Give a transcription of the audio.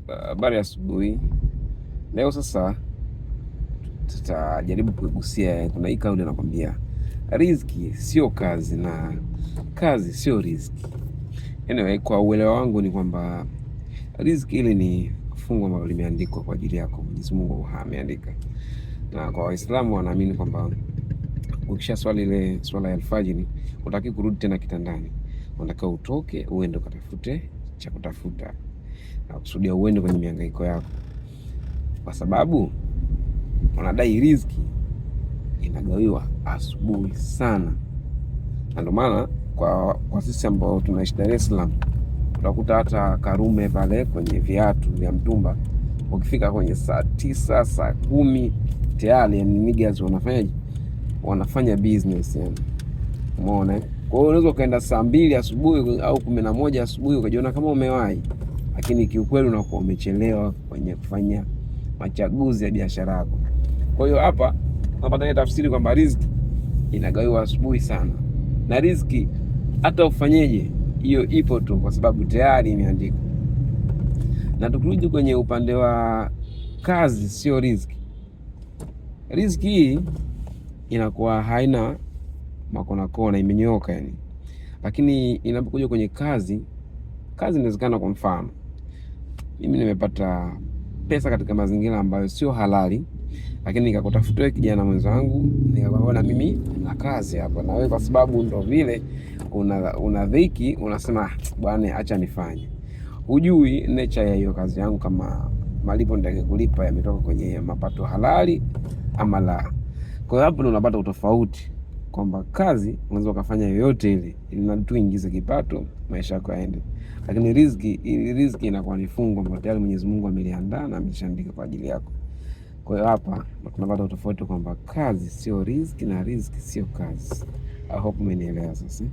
Habari asubuhi. Leo sasa tutajaribu kuigusia, kuna hii kauli nakwambia, riziki sio kazi na kazi sio riziki. Anyway, kwa uelewa wangu ni kwamba riziki ile ni fungu ambalo limeandikwa kwa ajili yako, Mwenyezi Mungu ameandika, na kwa Waislamu wanaamini kwamba ukisha swali ile swala ya alfajiri utaki kurudi tena kitandani, unataka utoke uende ukatafute cha kutafuta na kusudia uende kwenye mihangaiko yako, kwa sababu wanadai riziki inagawiwa asubuhi sana. Na ndio maana kwa sisi ambao tunaishi Dar es Salaam utakuta hata Karume pale kwenye viatu vya mtumba, ukifika kwenye saa 9 saa 10 tayari yani niggas wanafanya business yani. Umeona? Kwa hiyo unaweza ukaenda saa 2 asubuhi au 11 asubuhi ukajiona kama umewahi, lakini kiukweli unakuwa umechelewa kwenye kufanya machaguzi ya biashara yako. Kwa hiyo hapa tunapata tafsiri kwamba riziki inagawiwa asubuhi sana, na riziki hata ufanyeje hiyo ipo tu, kwa sababu tayari imeandikwa. Na tukirudi kwenye upande wa kazi, sio riziki. Riziki hii inakuwa haina makona kona, imenyooka yani. Lakini inapokuja kwenye kazi inawezekana, kwa mfano mimi nimepata pesa katika mazingira ambayo sio halali, lakini nikakutafutia kijana mwenzangu, nikaona mimi na kazi hapa na wewe, kwa sababu ndo vile una dhiki, unasema bwana, acha nifanye. Hujui nature ya hiyo kazi yangu, kama malipo nitakulipa yametoka kwenye mapato halali ama la. Kwa hiyo hapo ndo unapata utofauti kwamba kazi unaweza ukafanya yoyote ile ili tu ingize kipato, maisha yako yaende, lakini riziki inakuwa ni fungu ambalo tayari Mwenyezi Mungu ameliandaa na ameshaandika kwa ajili yako. Kwa hiyo hapa tunapata utofauti kwamba kazi sio riziki na riziki sio kazi. I hope umenielewa sasa.